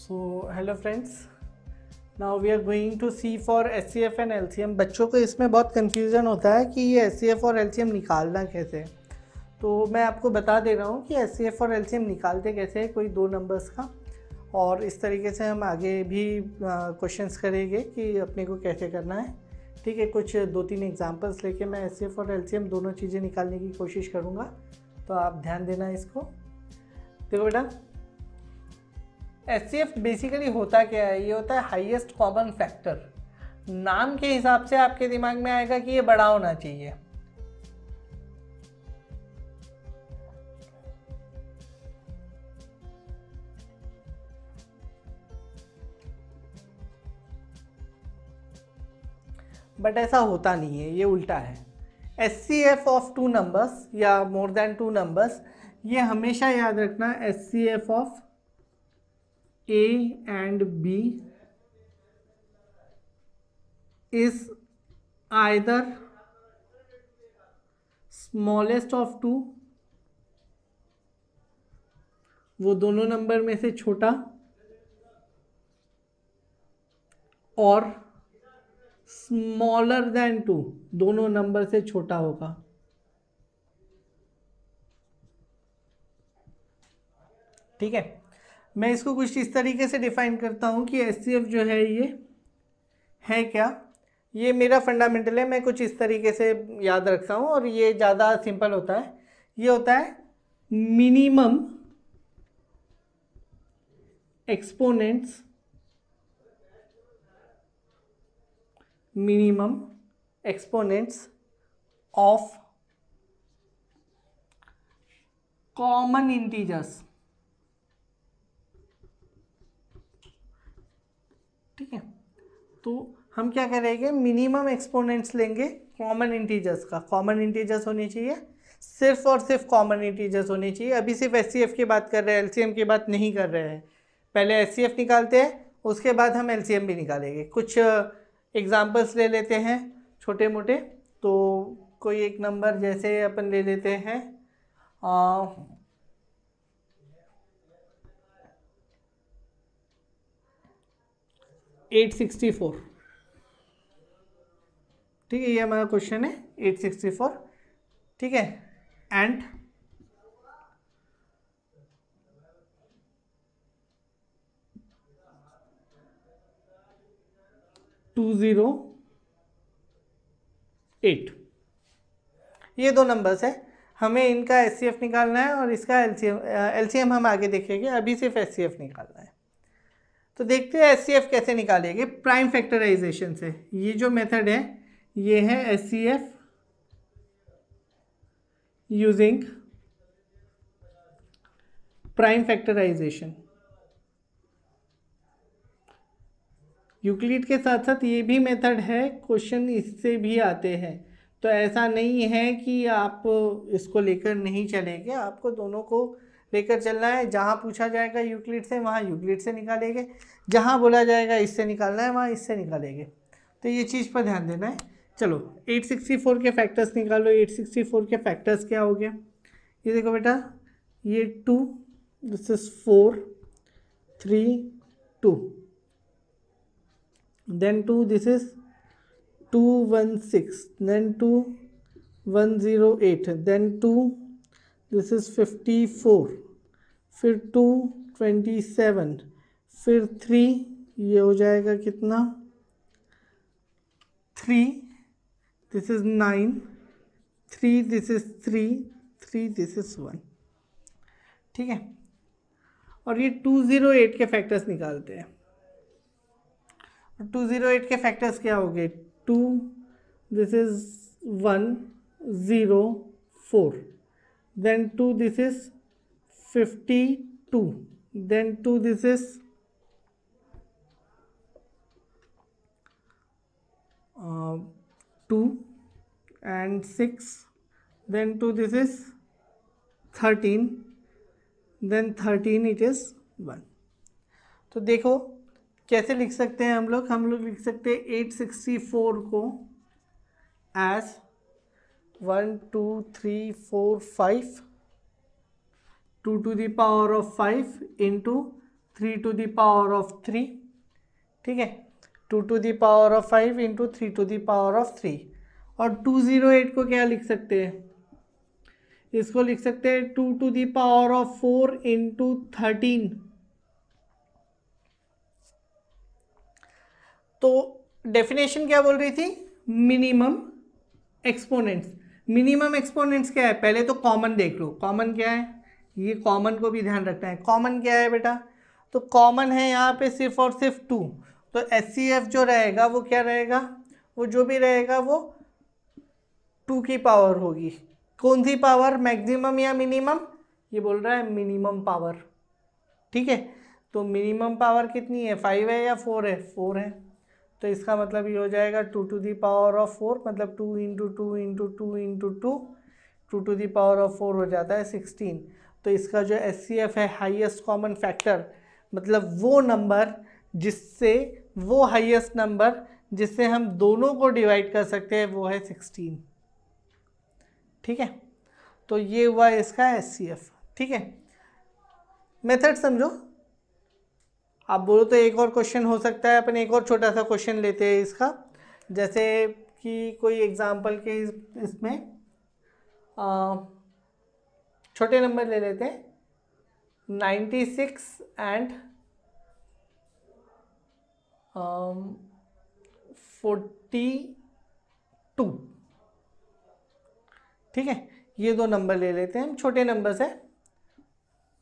So hello friends, now we are going to see for HCF and LCM। बच्चों को इसमें बहुत confusion होता है कि ये HCF और LCM निकालना कैसे। तो मैं आपको बता दे रहा हूँ कि HCF और LCM निकालते कैसे हैं, कोई दो नंबर्स का, और इस तरीके से हम आगे भी क्वेश्चंस करेंगे कि अपने को कैसे करना है। ठीक है, कुछ दो तीन एग्जांपल्स लेके मैं HCF और LCM दोनों चीज़ें निकालने की कोशिश करूँगा, तो आप ध्यान देना इसको। देखो बेटा, HCF बेसिकली होता क्या है, ये होता है हाईएस्ट कॉमन फैक्टर। नाम के हिसाब से आपके दिमाग में आएगा कि ये बड़ा होना चाहिए, बट ऐसा होता नहीं है, ये उल्टा है। HCF ऑफ टू नंबर्स या मोर देन टू नंबर्स, ये हमेशा याद रखना, HCF of A and B is either smallest of two, वो दोनों नंबर में से छोटा, और स्मॉलर देन टू, दोनों नंबर से छोटा होगा। ठीक है, मैं इसको कुछ इस तरीके से डिफाइन करता हूँ कि HCF जो है ये है क्या, ये मेरा फंडामेंटल है, मैं कुछ इस तरीके से याद रखता हूँ और ये ज़्यादा सिंपल होता है। ये होता है minimum exponents, minimum exponents of common integers. ठीक है, तो हम क्या करेंगे, मिनिमम एक्सपोनेंट्स लेंगे कॉमन इंटीजर्स का। कॉमन इंटीजर्स होने चाहिए, सिर्फ और सिर्फ कॉमन इंटीजर्स होने चाहिए। अभी सिर्फ HCF की बात कर रहे हैं, LCM की बात नहीं कर रहे हैं। पहले HCF निकालते हैं, उसके बाद हम LCM भी निकालेंगे। कुछ एग्जांपल्स ले लेते हैं छोटे मोटे। तो कोई एक नंबर जैसे अपन ले लेते हैं 864। ठीक है, ये हमारा क्वेश्चन है 864। ठीक है, एंड 208, ये दो नंबर्स है। हमें इनका HCF निकालना है और इसका LCM हम आगे देखेंगे, अभी सिर्फ HCF निकालना है। तो देखते हैं HCF कैसे निकालेंगे, प्राइम फैक्टराइजेशन से। ये जो मेथड है ये है HCF using prime factorization. Euclid के साथ साथ ये भी मेथड है, क्वेश्चन इससे भी आते हैं। तो ऐसा नहीं है कि आप इसको लेकर नहीं चलेंगे, आपको दोनों को लेकर चलना है। जहाँ पूछा जाएगा यूक्लिड से, वहाँ यूक्लिड से निकालेंगे। जहाँ बोला जाएगा इससे निकालना है, वहाँ इससे निकालेंगे। तो ये चीज़ पर ध्यान देना है। चलो 864 के फैक्टर्स निकालो। 864 के फैक्टर्स क्या हो गया, ये देखो बेटा, ये 2, this is 4, 3, 2, then 2, this is 216, then 2, 108, then 2, this is 54, फिर 2, 27, फिर 3, ये हो जाएगा कितना 3, this is 9, 3, this is 3, 3, this is 1। ठीक है, और ये 208 के फैक्टर्स निकालते हैं। 208 के फैक्टर्स क्या हो गए, 2, this is 104, then 2, this is 52, then 2, this is 2 and 6, then 2, this is 13, then 13 it is 1। तो देखो कैसे लिख सकते हैं हम लोग लिख सकते हैं 864 को as 1 2 3 4 5 2 to the power of 5 into 3 to the power of 3, ठीक है, 2 to the power of 5 into 3 to the power of 3। और 208 को क्या लिख सकते हैं, इसको लिख सकते हैं 2 to the power of 4 into 13। तो डेफिनेशन क्या बोल रही थी, मिनिमम एक्सपोनेंट्स। मिनिमम एक्सपोनेंट्स क्या है, पहले तो कॉमन देख लो, कॉमन क्या है, ये कॉमन को भी ध्यान रखना है। कॉमन क्या है बेटा, तो कॉमन है यहाँ पे सिर्फ और सिर्फ 2, तो HCF जो रहेगा वो क्या रहेगा, वो जो भी रहेगा वो 2 की पावर होगी। कौन सी पावर, मैक्सिमम या मिनिमम, ये बोल रहा है मिनिमम पावर, ठीक है। तो मिनिमम पावर कितनी है, 5 है या 4 है, 4 है। तो इसका मतलब ये हो जाएगा 2 to the power of 4, मतलब 2 into 2 into 2 into 2, 2 to the power of 4 हो जाता है 16। तो इसका जो HCF है, हाईएस्ट कॉमन फैक्टर, मतलब वो नंबर जिससे, वो हाईएस्ट नंबर जिससे हम दोनों को डिवाइड कर सकते हैं, वो है 16, ठीक है। तो ये हुआ इसका HCF, ठीक है। मेथड समझो, आप बोलो तो एक और क्वेश्चन हो सकता है, अपन एक और छोटा सा क्वेश्चन लेते हैं इसका, जैसे कि कोई एग्जांपल के इसमें छोटे नंबर ले लेते हैं, 96 एंड 42, ठीक है। ये दो नंबर ले लेते हैं हम, छोटे नंबर से,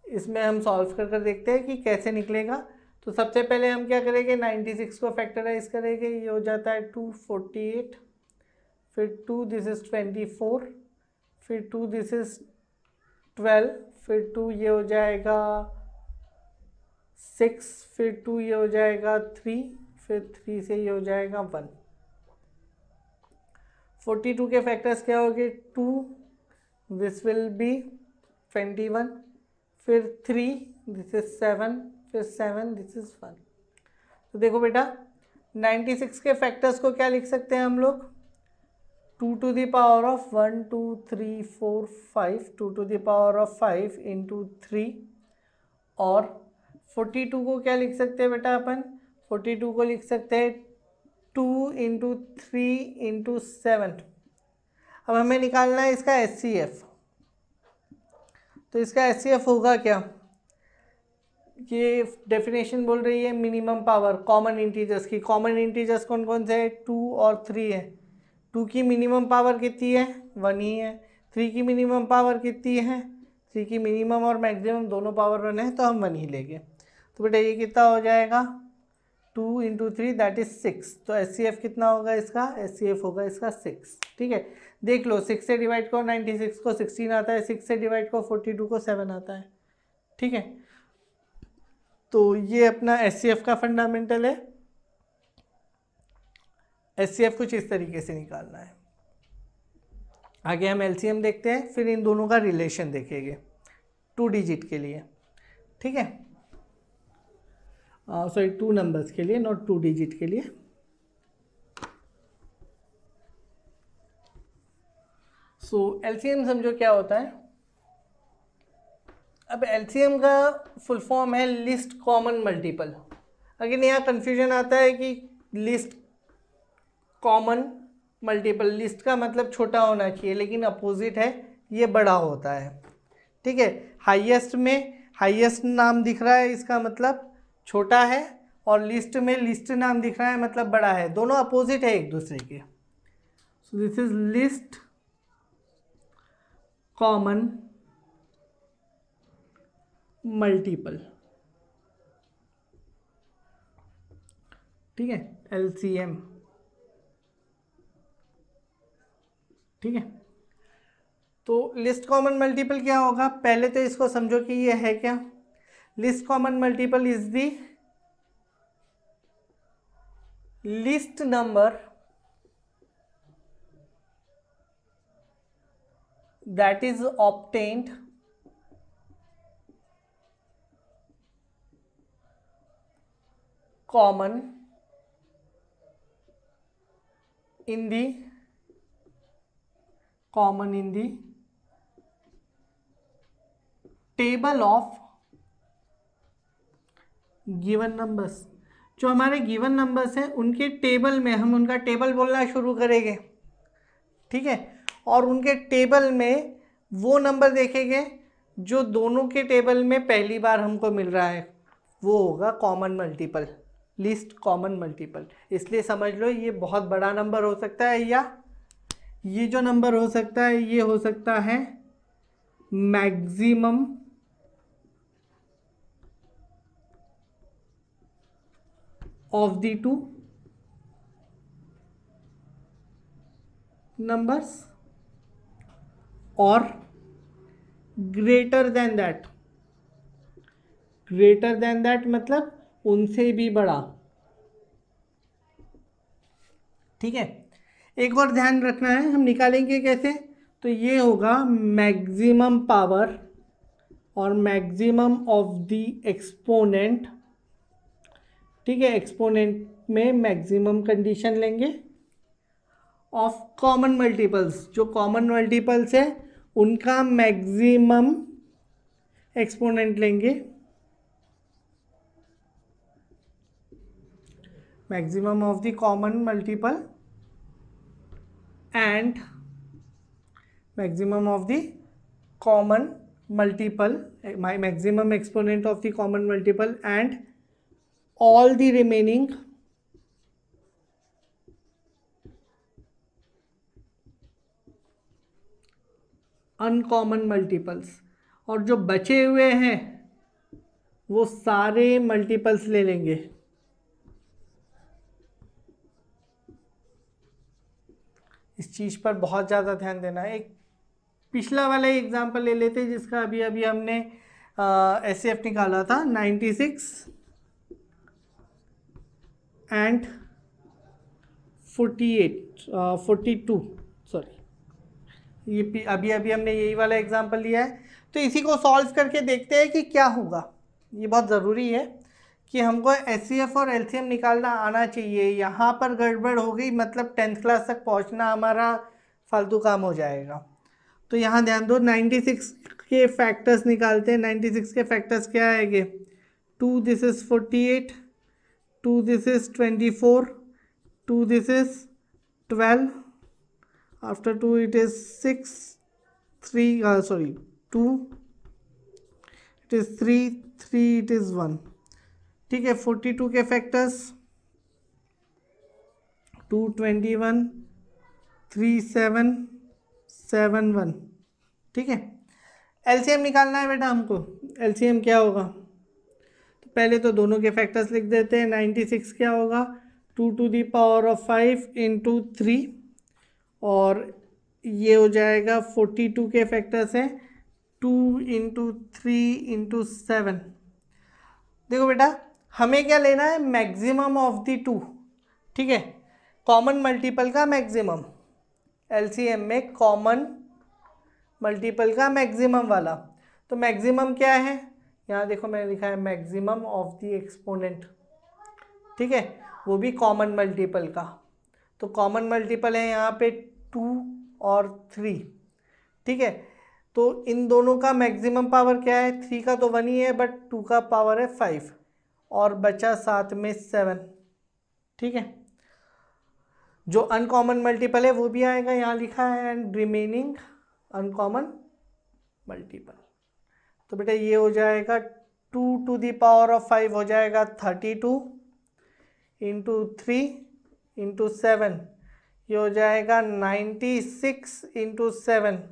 इसमें हम सॉल्व कर देखते हैं कि कैसे निकलेगा। तो सबसे पहले हम क्या करेंगे, 96 को फैक्टराइज करेंगे, ये हो जाता है 248, फिर 2 दिस इज 24, फिर 2 दिस इज 12, फिर 2 ये हो जाएगा 6, फिर 2 ये हो जाएगा 3, फिर 3 से ये हो जाएगा 1। 42 के फैक्टर्स क्या होंगे, 2 दिस विल बी 21, फिर 3 दिस इज 7, फिर 7 दिस इज 1। तो देखो बेटा 96 के फैक्टर्स को क्या लिख सकते हैं हम लोग, 2 to the power of 1 2 3 4 5, 2 to the power of 5 into 3। और 42 को क्या लिख सकते हैं बेटा अपन, 42 को लिख सकते हैं 2 इंटू 3 इंटू 7। अब हमें निकालना है इसका HCF। तो इसका HCF होगा क्या, ये डेफिनेशन बोल रही है मिनिमम पावर कॉमन इंटीजर्स की। कॉमन इंटीजर्स कौन कौन से है, 2 और 3 है। 2 की मिनिमम पावर कितनी है, 1 ही है। 3 की मिनिमम पावर कितनी है, 3 की मिनिमम और मैक्सिमम दोनों पावर 1 है, तो हम 1 ही लेंगे। तो बेटा ये कितना हो जाएगा, 2 इंटू 3 दैट इज 6। तो HCF कितना होगा इसका, HCF होगा इसका 6, ठीक है। देख लो 6 से डिवाइड करो 96 को 16 आता है, 6 से डिवाइड करो 42 को 7 आता है, ठीक है। तो ये अपना HCF का फंडामेंटल है। HCF कुछ इस तरीके से निकालना है। आगे हम LCM देखते हैं, फिर इन दोनों का रिलेशन देखेंगे 2 डिजिट के लिए, ठीक है, सॉरी 2 नंबर्स के लिए, नॉट 2 डिजिट के लिए। सो LCM समझो क्या होता है। अब LCM का फुल फॉर्म है लिस्ट कॉमन मल्टीपल। अगेन यहाँ कन्फ्यूजन आता है कि लिस्ट कॉमन मल्टीपल, लिस्ट का मतलब छोटा होना चाहिए, लेकिन अपोजिट है, ये बड़ा होता है, ठीक है। हाईएस्ट में हाईएस्ट नाम दिख रहा है, इसका मतलब छोटा है, और लिस्ट में लिस्ट नाम दिख रहा है, मतलब बड़ा है। दोनों अपोजिट है एक दूसरे के। So this is list common multiple, ठीक है, LCM, ठीक है। तो लिस्ट कॉमन मल्टीपल क्या होगा, पहले तो इसको समझो कि ये है क्या, list common multiple is the list number that is obtained common in the table of given numbers, जो हमारे गिवन नंबर्स हैं उनके टेबल में हम उनका टेबल बोलना शुरू करेंगे, ठीक है। और उनके टेबल में वो नंबर देखेंगे जो दोनों के टेबल में पहली बार हमको मिल रहा है, वो होगा common multiple, least common multiple. इसलिए समझ लो ये बहुत बड़ा नंबर हो सकता है, या ये जो नंबर हो सकता है ये हो सकता है maximum of the two numbers और greater than that. Greater than that मतलब उनसे भी बड़ा, ठीक है। एक और ध्यान रखना है, हम निकालेंगे कैसे, तो ये होगा मैक्सिमम पावर और मैक्सिमम ऑफ द एक्सपोनेंट, ठीक है। एक्सपोनेंट में मैक्सिमम कंडीशन लेंगे ऑफ कॉमन मल्टीपल्स, जो कॉमन मल्टीपल्स है उनका मैक्सिमम एक्सपोनेंट लेंगे, maximum of the common multiple and maximum of the common multiple, my maximum exponent of the common multiple and all the remaining uncommon multiples, और जो बचे हुए हैं वो सारे मल्टीपल्स ले लेंगे। इस चीज़ पर बहुत ज़्यादा ध्यान देना है। एक पिछला वाला एग्जांपल ले लेते हैं जिसका अभी अभी हमने एचसीएफ निकाला था, 96 एंड 42, सॉरी, ये अभी अभी हमने यही वाला एग्जांपल लिया है। तो इसी को सॉल्व करके देखते हैं कि क्या होगा। ये बहुत ज़रूरी है कि हमको एचसीएफ और एलसीएम निकालना आना चाहिए। यहाँ पर गड़बड़ हो गई मतलब 10th क्लास तक पहुँचना हमारा फालतू काम हो जाएगा। तो यहाँ ध्यान दो, 96 के फैक्टर्स निकालते हैं। 96 के फैक्टर्स क्या आएंगे, 2 this is 48, 2 this is 24, 2 this is 12, after 2 it is 6, 3 sorry 2, it is 3, 3 it is 1, ठीक है। 42 के फैक्टर्स 2, 21, 3, 7, 7, 1, ठीक है। एलसीएम निकालना है बेटा हमको। एलसीएम क्या होगा, तो पहले तो दोनों के फैक्टर्स लिख देते हैं। 96 क्या होगा, 2 to the power of 5 into 3, और ये हो जाएगा 42 के फैक्टर्स हैं 2 इंटू 3 इंटू 7। देखो बेटा हमें क्या लेना है, मैक्सिमम ऑफ द टू, ठीक है, कॉमन मल्टीपल का मैक्सिमम। एलसीएम में कॉमन मल्टीपल का मैक्सिमम वाला, तो मैक्सिमम क्या है, यहाँ देखो मैंने लिखा है मैक्सिमम ऑफ द एक्सपोनेंट, ठीक है, वो भी कॉमन मल्टीपल का। तो कॉमन मल्टीपल है यहाँ पे 2 और 3, ठीक है। तो इन दोनों का मैक्सिमम पावर क्या है, 3 का तो 1 ही है बट 2 का पावर है 5, और बचा साथ में 7, ठीक है। जो अनकॉमन मल्टीपल है वो भी आएगा, यहाँ लिखा है, एंड रिमेनिंग अनकॉमन मल्टीपल। तो बेटा ये हो जाएगा 2 टू दी पावर ऑफ 5 हो जाएगा 32 इंटू 3 इंटू 7, ये हो जाएगा 96 इंटू 7,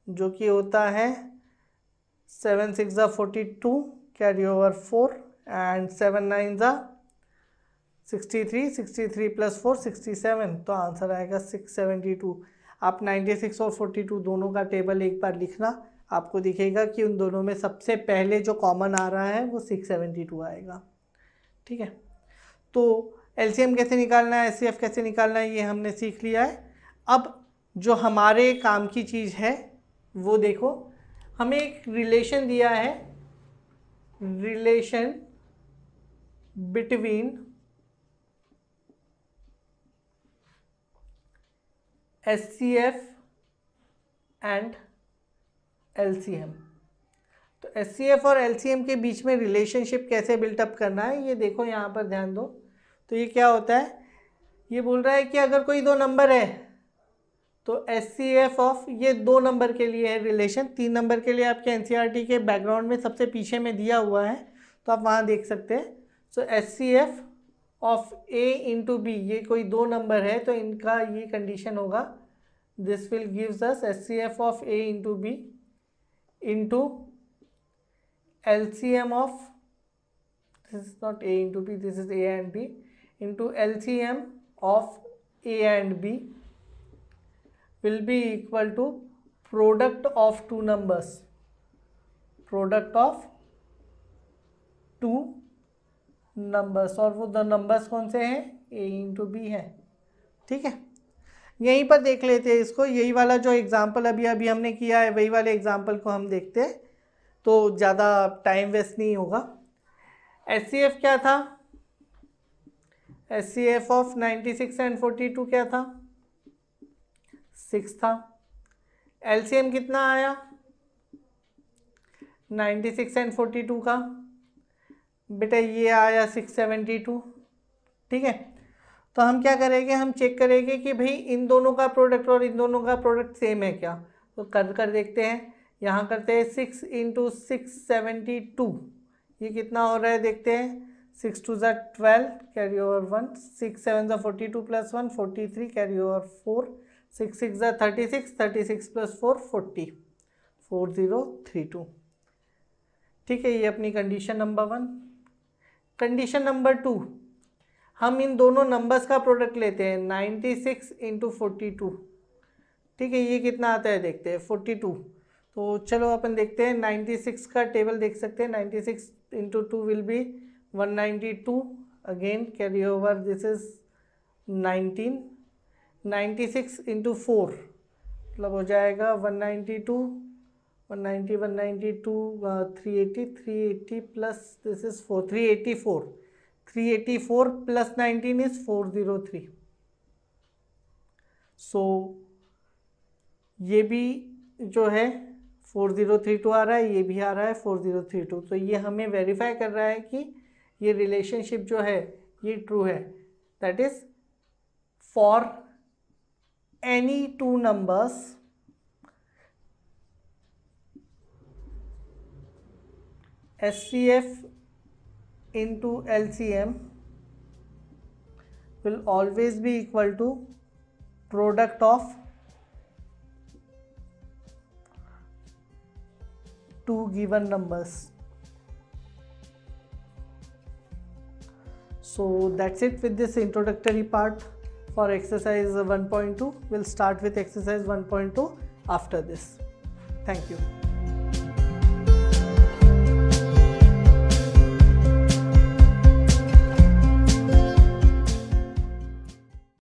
जो कि होता है 7 6 ज़ा 42, कैरी ओवर 4, एंड 7 9 ज़ा 63, 63 प्लस 4 67, तो आंसर आएगा 672। आप 96 और 42 दोनों का टेबल एक बार लिखना, आपको दिखेगा कि उन दोनों में सबसे पहले जो कॉमन आ रहा है वो 672 आएगा, ठीक है। तो एलसीएम कैसे निकालना है, एचसीएफ कैसे निकालना है, ये हमने सीख लिया है। अब जो हमारे काम की चीज़ है वो देखो, हमें एक रिलेशन दिया है, relation between HCF and LCM. तो HCF और LCM के बीच में रिलेशनशिप कैसे बिल्टअप करना है ये देखो, यहाँ पर ध्यान दो। तो ये क्या होता है, ये बोल रहा है कि अगर कोई दो नंबर है तो HCF ऑफ, ये 2 नंबर के लिए है रिलेशन, 3 नंबर के लिए आपके NCERT के बैकग्राउंड में सबसे पीछे में दिया हुआ है, तो आप वहाँ देख सकते हैं। सो HCF of A into B, ये कोई 2 नंबर है तो इनका ये कंडीशन होगा, this will gives us HCF of A into B into LCM of, this is not A into B, this is A and B, into LCM of A and B will be equal to product of two numbers, product of two numbers, और वो दो numbers कौन से हैं, A into B है। ठीक है, यहीं पर देख लेते हैं इसको, यही वाला जो एग्जाम्पल अभी हमने किया है वही वाले एग्जाम्पल को हम देखते हैं, तो ज़्यादा टाइम वेस्ट नहीं होगा। HCF क्या था, HCF ऑफ 96 एंड 42 क्या था, 6 था। LCM कितना आया, 96 एंड 42 का, बेटा ये आया 672। ठीक है, तो हम क्या करेंगे, हम चेक करेंगे कि भाई इन दोनों का प्रोडक्ट और इन दोनों का प्रोडक्ट सेम है क्या, तो कर देखते हैं। यहाँ करते हैं 6 इंटू 672, ये कितना हो रहा है देखते हैं, 6 2 ज़ा 12 कैरी ओवर 1, 6 7 ज़ा 42 प्लस 1 43 कैरी ओवर 4, 6 6 ज़ा 36 36 प्लस 4 40 4032। ठीक है, ये अपनी कंडीशन नंबर 1। कंडीशन नंबर 2, हम इन दोनों नंबर्स का प्रोडक्ट लेते हैं, 96 इंटू 42। ठीक है, ये कितना आता है देखते हैं, 42। तो चलो अपन देखते हैं, 96 का टेबल देख सकते हैं, 96 into 2 will be 192, again carry over this is 19, 96 into 4 मतलब हो जाएगा 192, 190 192 380 380 plus this is 4 384, 384 plus 19 is 403। सो ये भी जो है 4032 आ रहा है, ये भी आ रहा है 4032। तो ये हमें वेरीफाई कर रहा है कि ये रिलेशनशिप जो है ये ट्रू है, that is for any two numbers HCF into LCM will always be equal to product of two given numbers. So that's it with this introductory part. For exercise 1.2, we'll start with exercise 1.2 after this. Thank you.